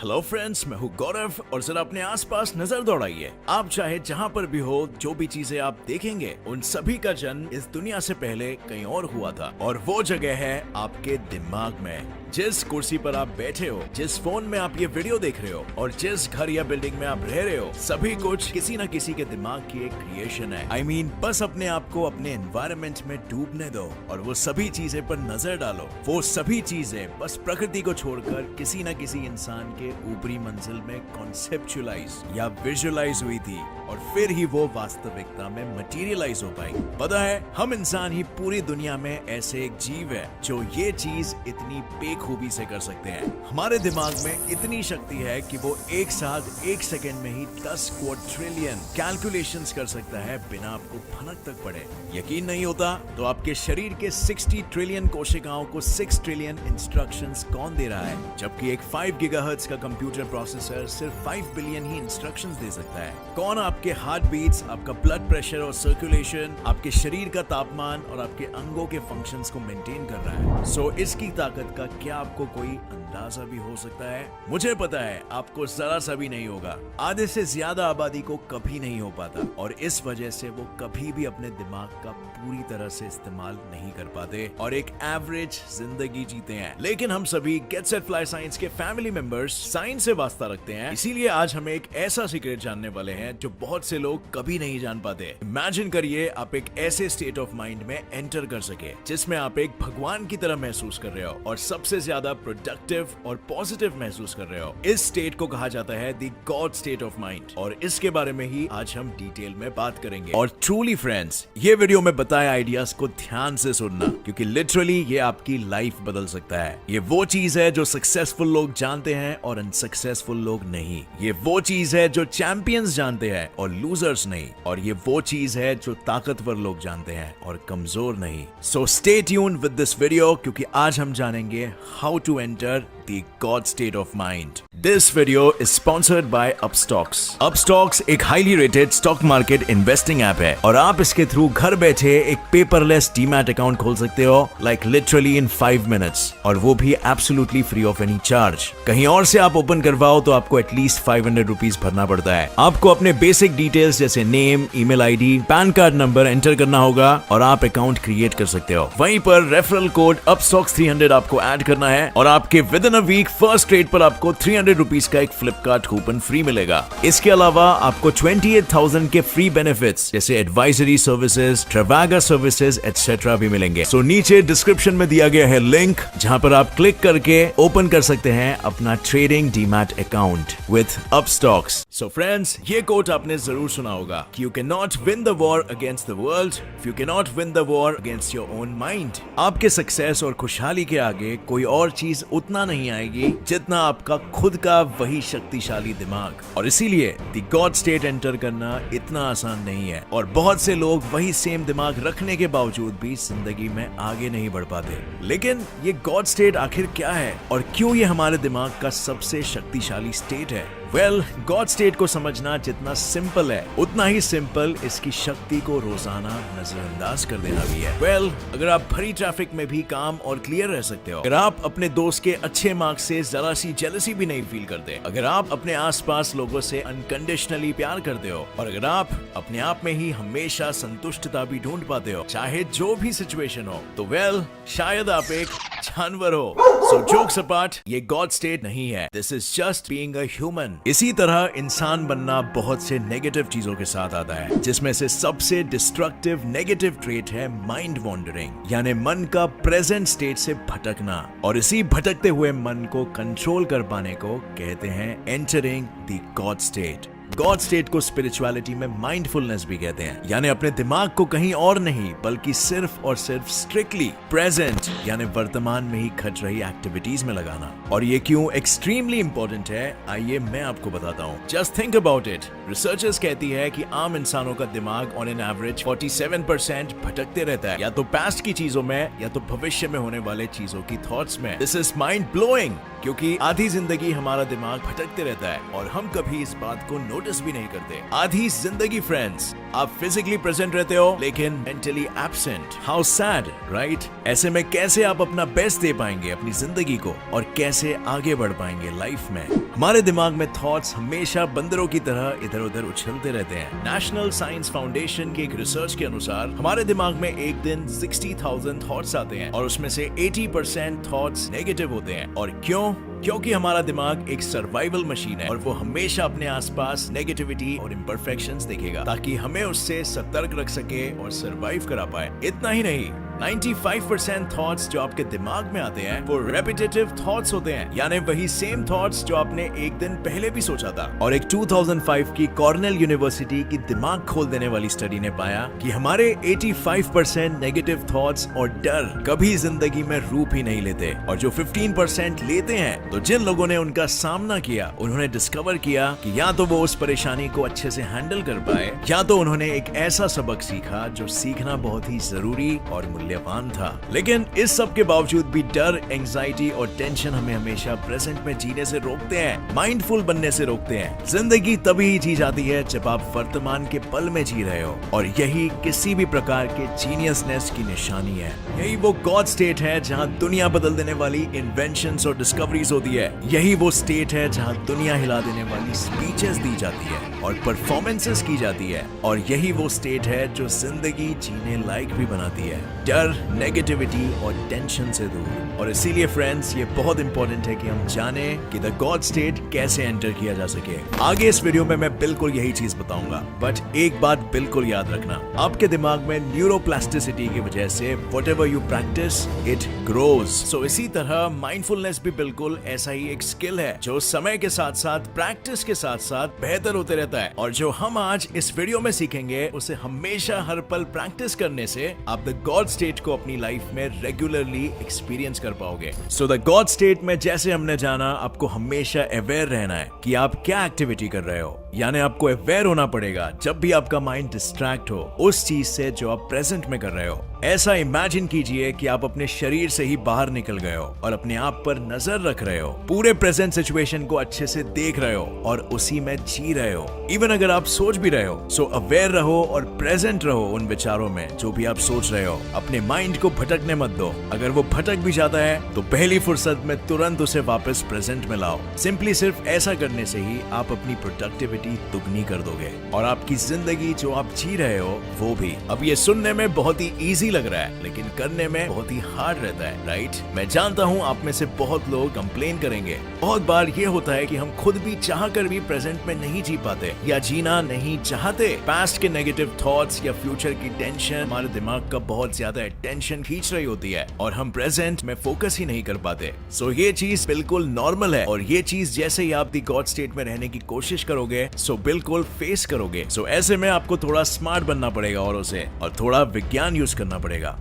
Hello friends, मैं हूँ गौरव और जरा अपने आसपास नजर दौड़ाइए। आप चाहे जहाँ पर भी हो, जो भी चीजें आप देखेंगे उन सभी का जन्म इस दुनिया से पहले कहीं और हुआ था, और वो जगह है आपके दिमाग में। जिस कुर्सी पर आप बैठे हो, जिस फोन में आप ये वीडियो देख रहे हो और जिस घर या बिल्डिंग में आप रह रहे हो, सभी कुछ किसी न किसी के दिमाग की एक क्रिएशन है। I mean, बस अपने आप को अपने एनवायरनमेंट में डूबने दो और वो सभी चीजें पर नजर डालो। वो सभी चीजें बस प्रकृति को छोड़कर किसी न किसी इंसान के ऊपरी मंजिल में कॉन्सेप्चुअलाइज या विजुअलाइज हुई थी और फिर ही वो वास्तविकता में मटेरियलाइज हो पाई। पता है, हम इंसान ही पूरी दुनिया में ऐसे एक जीव है जो ये चीज इतनी बेखूबी से कर सकते हैं। हमारे दिमाग में इतनी शक्ति है कि वो एक साथ एक सेकंड में ही 10 क्वाड्रिलियन कैलकुलेशंस कर सकता है बिना आपको भनक तक पड़े। यकीन नहीं होता तो आपके शरीर के 60 ट्रिलियन कोशिकाओं को 6 ट्रिलियन इंस्ट्रक्शंस कौन दे रहा है, जबकि एक 5 गीगाहर्ट्ज का कंप्यूटर प्रोसेसर सिर्फ 5 बिलियन ही इंस्ट्रक्शंस दे सकता है। कौन आपके हार्ट बीट्स, आपका ब्लड प्रेशर और सर्कुलेशन, आपके शरीर का तापमान और आपके अंगों के फंक्शंस को मेंटेन कर रहा है। सो इसकी ताकत का क्या आपको कोई अंदाजा भी हो सकता है? मुझे पता है आपको जरा सा भी नहीं होगा। आधे से ज्यादा आबादी को कभी नहीं हो पाता और इस वजह से वो कभी भी अपने दिमाग का पूरी तरह से इस्तेमाल नहीं कर पाते और एक एवरेज जिंदगी जीते हैं। लेकिन हम सभी गेट सेट फ्लाई साइंस के फैमिली मेंबर्स साइंस से वास्ता रखते हैं, इसीलिए आज हम एक ऐसा सीक्रेट जानने वाले हैं जो बहुत से लोग कभी नहीं जान पाते। इमेजिन करिए आप एक ऐसे स्टेट ऑफ माइंड में एंटर कर सके जिसमें आप एक भगवान की तरह महसूस कर रहे हो और सबसे ज्यादा प्रोडक्टिव और पॉजिटिव महसूस कर रहे हो। इस स्टेट को कहा जाता है the God state of mind और इसके बारे में ही आज हम डिटेल में बात करेंगे। और ट्रूली फ्रेंड्स, ये वीडियो में बताए आइडियाज को ध्यान से सुनना, क्योंकि लिटरली ये आपकी लाइफ बदल सकता है। ये वो चीज है जो सक्सेसफुल लोग जानते हैं और अनसक्सेसफुल लोग नहीं। ये वो चीज है जो चैंपियंस जानते हैं और लूजर्स नहीं। और ये वो चीज है जो ताकतवर लोग जानते हैं और कमजोर नहीं। So stay tuned with this video, क्योंकि आज हम जानेंगे how to enter the God state of mind. This video is sponsored by Upstocks. Upstocks एक highly rated stock market investing app है और आप इसके थ्रू घर बैठे एक paperless डीमैट अकाउंट खोल सकते हो, like literally in 5 minutes, और वो भी absolutely free of any charge. कहीं और से आप ओपन करवाओ तो आपको एटलीस्ट 500 रुपीज भरना पड़ता है। आपको अपने बेसिक डिटेल्स जैसे name, email ID, pan card number enter करना होगा और आप अकाउंट क्रिएट कर सकते हो। वहीं पर रेफरल कोड Upstocks 300 आपको ऐड करना है और आपके विद वीक फर्स्ट ट्रेड पर आपको 300 रुपीज का एक फ्लिपकार्ट कूपन फ्री मिलेगा। इसके अलावा आपको 28,000 के फ्री बेनिफिट्स जैसे एडवाइजरी सर्विसेज, ट्रेवागा सर्विसेज एटसेट्रा भी मिलेंगे। सो नीचे डिस्क्रिप्शन में दिया गया है लिंक, जहां पर आप क्लिक करके ओपन कर सकते हैं अपना trading demat account with Upstox. So friends, ये कोट आपने जरूर सुना होगा कि you can not win the war against the world if you can not win the war against your own mind. आपके सक्सेस और खुशहाली के आगे कोई और चीज उतना नहीं आएगी जितना आपका खुद का वही शक्तिशाली दिमाग। और इसीलिए द गॉड स्टेट एंटर करना इतना आसान नहीं है और बहुत से लोग वही सेम दिमाग रखने के बावजूद भी जिंदगी में आगे नहीं बढ़ पाते। लेकिन ये गॉड स्टेट आखिर क्या है और क्यों ये हमारे दिमाग का सबसे शक्तिशाली स्टेट है? वेल, गॉड स्टेट को समझना जितना सिंपल है उतना ही सिंपल इसकी शक्ति को रोजाना नजरअंदाज कर देना भी है। वेल, अगर आप भरी ट्रैफिक में भी काम और क्लियर रह सकते हो, अगर आप अपने दोस्त के अच्छे मार्क्स से जरा सी जेलसी भी नहीं फील करते, अगर आप अपने आसपास लोगों से अनकंडीशनली प्यार करते हो और अगर आप अपने आप में ही हमेशा संतुष्टता भी ढूंढ पाते हो चाहे जो भी सिचुएशन हो, तो वेल, शायद आप एक जानवर हो। सो जोक्स अपार्ट, ये गॉड स्टेट नहीं है, this is just being a human. इसी तरह इंसान बनना बहुत से नेगेटिव चीजों के साथ आता है, जिसमें से सबसे डिस्ट्रक्टिव नेगेटिव ट्रेट है माइंड वॉन्डरिंग, यानी मन का प्रेजेंट स्टेट से भटकना। और इसी भटकते हुए मन को कंट्रोल कर पाने को कहते हैं entering the God state. God state को स्पिरिचुअलिटी में माइंडफुलनेस भी कहते हैं, यानी अपने दिमाग को कहीं और नहीं बल्कि सिर्फ और सिर्फ स्ट्रिक्टली प्रेजेंट यानी वर्तमान में ही खट रही एक्टिविटीज में लगाना। और ये क्यों एक्सट्रीमली इंपॉर्टेंट है, आइए मैं आपको बताता हूँ। Just think about it. Researchers कहती है कि आम इंसानों का दिमाग ऑन एन एवरेज 47% भटकते रहता है, या तो पास्ट की चीजों में या तो भविष्य में होने वाले चीजों की थॉट्स में। दिस इज माइंड ब्लोइंग, क्योंकि आधी जिंदगी हमारा दिमाग भटकते रहता है और हम कभी इस बात को नोटिस भी नहीं करते। आधी जिंदगी फ्रेंड्स आप फिजिकली प्रेजेंट रहते हो लेकिन mentally absent. How sad, right? ऐसे में कैसे आप अपना बेस्ट दे पाएंगे अपनी जिंदगी को और कैसे आगे बढ़ पाएंगे लाइफ में? हमारे दिमाग में थॉट्स हमेशा बंदरों की तरह इधर उधर उछलते रहते हैं। नेशनल साइंस फाउंडेशन की एक रिसर्च के अनुसार हमारे दिमाग में एक दिन 60,000 थॉट्स आते हैं और उसमें से 80% थॉट्स नेगेटिव होते हैं। और क्यों? क्योंकि हमारा दिमाग एक सर्वाइवल मशीन है और वो हमेशा अपने आसपास नेगेटिविटी और इम्परफेक्शंस देखेगा ताकि हमें उससे सतर्क रख सके और सरवाइव करा पाए। इतना ही नहीं, 95% थॉट्स जो आपके दिमाग में आते हैं वो रेपिटेटिव थॉट्स होते हैं, यानी वही सेम थॉट्स जो आपने एक दिन पहले भी सोचा था। और एक 2005 की कॉर्नेल यूनिवर्सिटी की दिमाग खोल देने वाली स्टडी ने पाया कि हमारे 85% नेगेटिव थॉट्स और डर कभी जिंदगी में रूप ही नहीं लेते, और जो 15% लेते हैं तो जिन लोगों ने उनका सामना किया उन्होंने डिस्कवर किया कि या तो वो उस परेशानी को अच्छे से हैंडल कर पाए या तो उन्होंने एक ऐसा सबक सीखा जो सीखना बहुत ही जरूरी और मूल्यवान था। लेकिन इस सब के बावजूद भी डर, एंजाइटी और टेंशन हमें हमेशा प्रेजेंट में जीने से रोकते हैं, माइंडफुल बनने से रोकते हैं। जिंदगी तभी ही जी जाती है जब आप वर्तमान के पल में जी रहे हो, और यही किसी भी प्रकार के जीनियसनेस की निशानी है। यही वो गॉड स्टेट है जहां दुनिया बदल देने वाली इन्वेंशंस और डिस्कवरीज होती है। यही वो स्टेट है जहां दुनिया हिला देने वाली स्पीचेस दी जाती है और परफॉर्मेंसेस की जाती है। और यही वो स्टेट है जो जिंदगी जीने लायक भी बनाती है, डर, नेगेटिविटी और टेंशन से दूर। और इसीलिए फ्रेंड्स, ये बहुत इंपॉर्टेंट है कि हम जाने कि द गॉड स्टेट कैसे एंटर किया जा सके। आगे इस वीडियो में मैं बिल्कुल यही चीज बताऊंगा, बट एक बात बिल्कुल याद रखना, आपके दिमाग में न्यूरोप्लास्टिसिटी की वजह से whatever you practice it grows. So इसी तरह माइंडफुलनेस भी बिल्कुल ऐसा ही एक स्किल है जो समय के साथ साथ, प्रैक्टिस के साथ साथ बेहतर होते रहता है। और जो हम आज इस वीडियो में सीखेंगे उसे हमेशा हर पल प्रैक्टिस करने से आप द गॉड स्टेट को अपनी लाइफ में रेगुलरली एक्सपीरियंस कर पाओगे। सो द गॉड स्टेट में जैसे हमने जाना, आपको हमेशा अवेयर रहना है कि आप क्या एक्टिविटी कर रहे हो, यानी आपको अवेयर होना पड़ेगा जब भी आपका माइंड डिस्ट्रैक्ट हो उस चीज से जो आप प्रेजेंट में कर रहे हो। ऐसा इमेजिन कीजिए कि आप अपने शरीर से ही बाहर निकल गए हो और अपने आप पर नजर रख रहे हो, पूरे प्रेजेंट सिचुएशन को अच्छे से देख रहे हो और उसी में जी रहे हो। इवन अगर आप सोच भी रहे हो, सो अवेयर रहो और प्रेजेंट रहो उन विचारों में जो भी आप सोच रहे हो। अपने माइंड को भटकने मत दो। अगर वो भटक भी जाता है तो पहली फुर्सत में तुरंत उसे वापस प्रेजेंट में लाओ। सिंपली सिर्फ ऐसा करने से ही आप अपनी प्रोडक्टिविटी दुगनी कर दोगे और आपकी जिंदगी जो आप जी रहे हो वो भी। अब ये सुनने में बहुत ही इजी लग रहा है लेकिन करने में बहुत ही हार्ड रहता है, राइट? मैं जानता हूँ आप में से बहुत लोग कंप्लेन करेंगे। बहुत बार ये होता है कि हम खुद भी चाह कर भी प्रेजेंट में नहीं जी पाते या जीना नहीं चाहते। पास्ट के नेगेटिव थॉट्स या फ्यूचर की टेंशन हमारे दिमाग का बहुत ज्यादा अटेंशन खींच रही होती है और हम प्रेजेंट में फोकस ही नहीं कर पाते। सो ये चीज बिल्कुल नॉर्मल है और ये चीज जैसे ही आप दी गॉड स्टेट में रहने की कोशिश करोगे सो बिल्कुल फेस करोगे। सो ऐसे में आपको थोड़ा स्मार्ट बनना पड़ेगा औरों से और थोड़ा विज्ञान यूज करना पड़ेगा।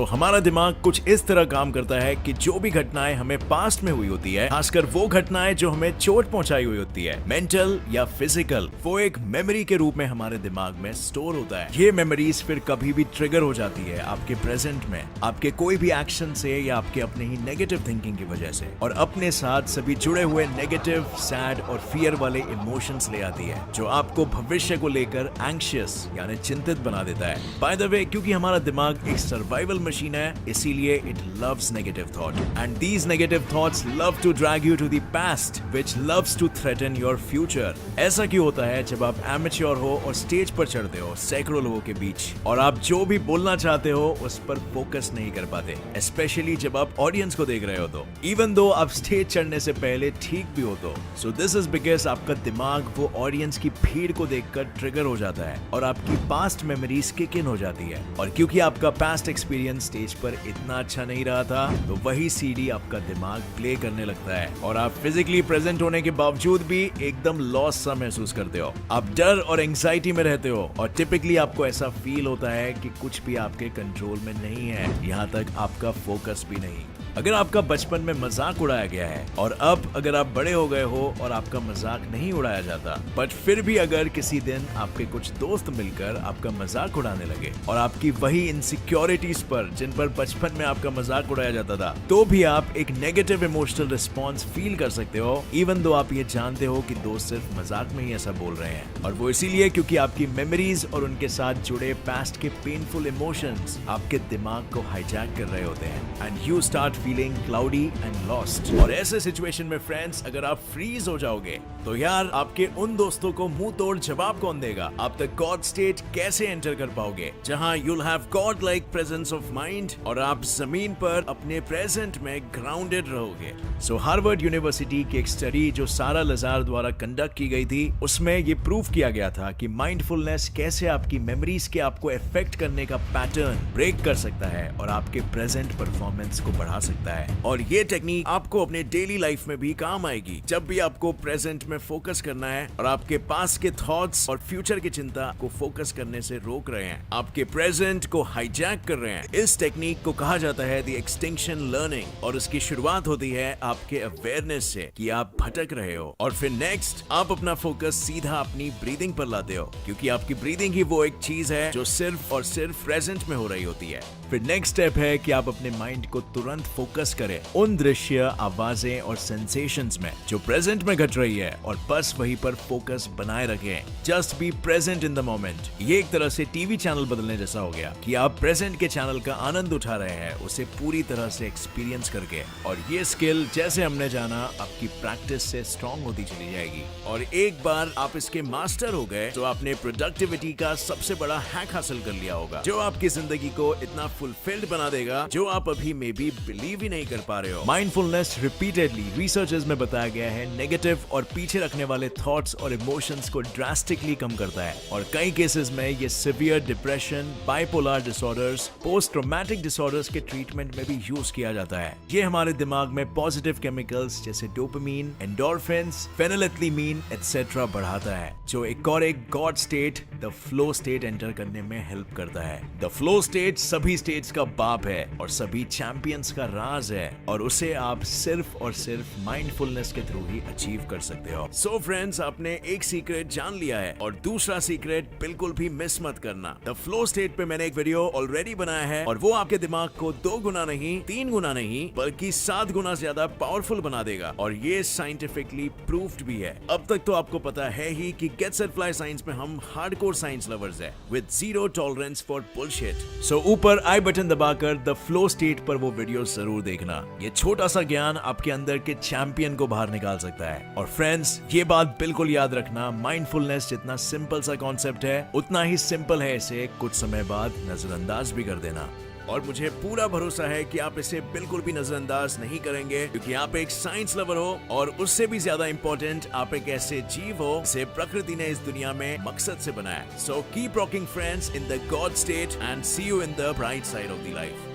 हमारा दिमाग कुछ इस तरह काम करता है कि जो भी घटनाएं हमें पास्ट में हुई होती है, खासकर वो घटनाएं जो हमें चोट पहुंचाई हुई होती है, मेंटल या फिजिकल, वो एक मेमोरी के रूप में हमारे दिमाग में स्टोर होता है। ये मेमोरीज फिर कभी भी ट्रिगर हो जाती है आपके प्रेजेंट में, आपके कोई भी एक्शन से या आपके अपने ही नेगेटिव थिंकिंग की वजह से, और अपने साथ सभी जुड़े हुए नेगेटिव, सैड और फियर वाले इमोशंस ले आती है जो आपको भविष्य को लेकर एंग्शियस यानी चिंतित बना देता है। बाय द वे, क्योंकि हमारा दिमाग एक सर्वाइवल मशीन है, इसीलिए it loves negative thought and these negative thoughts love to drag you to the past which loves to threaten your future. ऐसा क्यों होता है जब आप एमेच्योर हो और स्टेज पर चढ़ते हो सैकड़ों लोगों के बीच और आप जो भी बोलना चाहते हो उस पर फोकस नहीं कर पाते, स्पेशली जब आप ऑडियंस को देख रहे हो तो, इवन दो आप स्टेज चढ़ने से पहले ठीक भी हो तो। सो दिस इज बिकॉज आपका दिमाग वो ऑडियंस की भीड़ को देखकर ट्रिगर हो जाता है और आपकी पास्ट मेमोरीज किक इन हो जाती है, और क्योंकि आपका पास्ट एक्सपीरियंस स्टेज पर इतना अच्छा नहीं रहा था तो वही सीडी आपका दिमाग प्ले करने लगता है और आप फिजिकली प्रेजेंट होने के बावजूद भी एकदम लॉस सा महसूस करते हो। आप डर और एंजाइटी में रहते हो और टिपिकली आपको ऐसा फील होता है कि कुछ भी आपके कंट्रोल में नहीं है, यहाँ तक आपका फोकस भी नहीं। अगर आपका बचपन में मजाक उड़ाया गया है और अब अगर आप बड़े हो गए हो और आपका मजाक नहीं उड़ाया जाता, बट फिर भी अगर किसी दिन आपके कुछ दोस्त मिलकर आपका मजाक उड़ाने लगे और आपकी वही इनसिक्योरिटीज पर जिन पर बचपन में आपका मजाक उड़ाया जाता था, तो भी आप एक नेगेटिव इमोशनल रिस्पॉन्स फील कर सकते हो, इवन दो आप ये जानते हो कि दोस्त सिर्फ मजाक में ही ऐसा बोल रहे हैं। और वो इसीलिए क्योंकि आपकी मेमोरीज और उनके साथ जुड़े पास्ट के पेनफुल इमोशंस आपके दिमाग को हाईजैक कर रहे होते हैं and you start feeling cloudy and lost. और ऐसे सिचुएशन में फ्रेंड्स, अगर आप फ्रीज हो जाओगे तो यार आपके उन दोस्तों को मुंह तोड़ जवाब कौन देगा? आप तक गॉड स्टेट कैसे एंटर कर पाओगे जहां you'll have God like presence of mind और आप जमीन पर अपने प्रेजेंट में ग्राउंडेड रहोगे। सो हार्वर्ड यूनिवर्सिटी की एक स्टडी जो सारा लजार द्वारा कंडक्ट की गई थी, उसमें ये प्रूव किया गया था कि माइंडफुलनेस कैसे आपकी मेमोरीज के आपको इफेक्ट करने का पैटर्न ब्रेक कर सकता है और आपके प्रेजेंट परफॉर्मेंस को बढ़ा सकता है। और ये टेक्निक आपको अपने डेली लाइफ में भी काम आएगी जब भी आपको प्रेजेंट में फोकस करना है और आपके पास के थॉट्स और फ्यूचर की चिंता को फोकस करने से रोक रहे हैं, आपके प्रेजेंट को हाईजैक कर रहे हैं। इस टेक्निक को कहा जाता है द एक्सटिंक्शन लर्निंग और इसकी शुरुआत होती है आपके अवेयरनेस से कि आप भटक रहे हो और फिर नेक्स्ट आप अपना फोकस सीधा अपनी ब्रीदिंग पर लाते हो, क्योंकि आपकी ब्रीदिंग ही वो एक चीज है जो सिर्फ और सिर्फ प्रेजेंट में हो रही होती है। फिर नेक्स्ट स्टेप है कि आप अपने माइंड को तुरंत फोकस करें उन दृश्य, आवाजें और सेंसेशंस में जो प्रेजेंट में घट रही है और बस वहीं पर फोकस बनाए रखें। Just be present in the moment. ये एक तरह से टीवी चैनल बदलने जैसा हो गया कि आप प्रेजेंट के चैनल का आनंद उठा रहे हैं, उसे पूरी तरह से एक्सपीरियंस करके। और ये स्किल जैसे हमने जाना आपकी प्रैक्टिस से स्ट्रांग होती चली जाएगी और एक बार आप इसके मास्टर हो गए तो आपने प्रोडक्टिविटी का सबसे बड़ा हैक हासिल कर लिया होगा, जो आपकी जिंदगी को इतना फुलफिल्ड बना देगा जो आप अभी मे बी बिलीव ही नहीं कर पा रहे हो। माइंडफुलनेस रिपीटेडली रिसर्चेस में बताया गया है नेगेटिव और पीछे रखने वाले थॉट्स और इमोशंस को ड्रास्टिकली कम करता है और कई केसेस में ये severe depression, bipolar disorders, post traumatic disorders के ट्रीटमेंट में भी यूज किया जाता है। ये हमारे दिमाग में पॉजिटिव केमिकल्स जैसे डोपामीन, एंडोर्फिन्स, फेनिलेथ्लीमीन एटसेट्रा बढ़ाता है, जो एक God state, the flow state enter करने में हेल्प करता है। द फ्लो स्टेट सभी स्टेट्स का बाप है और सभी चैंपियंस का राज है और उसे आप सिर्फ और सिर्फ माइंडफुलनेस के थ्रू ही अचीव कर सकते हो। सो फ्रेंड्स, आपने एक सीक्रेट जान लिया है और दूसरा सीक्रेट बिल्कुल भी मिस मत करना। द फ्लो स्टेट पे मैंने एक वीडियो ऑलरेडी बनाया है और वो आपके दिमाग को 2 गुना नहीं, 3 गुना नहीं बल्कि 7 गुना ज्यादा पावरफुल बना देगा और ये साइंटिफिकली प्रूव्ड भी है। अब तक तो आपको पता है ही कि गेट सेट फ्लाई साइंस में हम हार्डकोर साइंस लवर्स है with zero tolerance for bullshit. So ऊपर आई बटन दबाकर द फ्लो स्टेट पर वो वीडियो जरूर देखना। ये छोटा सा ज्ञान आपके अंदर के चैंपियन को बाहर निकाल सकता है। और फ्रेंड्स, ये बात बिल्कुल याद रखना, माइंडफुलनेस जितना सिंपल सा कॉन्सेप्ट है उतना ही सिंपल है इसे कुछ समय बाद नजरअंदाज भी कर देना। और मुझे पूरा भरोसा है कि आप इसे बिल्कुल भी नजरअंदाज नहीं करेंगे, क्योंकि आप एक साइंस लवर हो और उससे भी ज्यादा इंपॉर्टेंट आप एक ऐसे जीव हो जिसे प्रकृति ने इस दुनिया में मकसद से बनाया। So keep rocking friends in the God state and see you in the bright side of the life.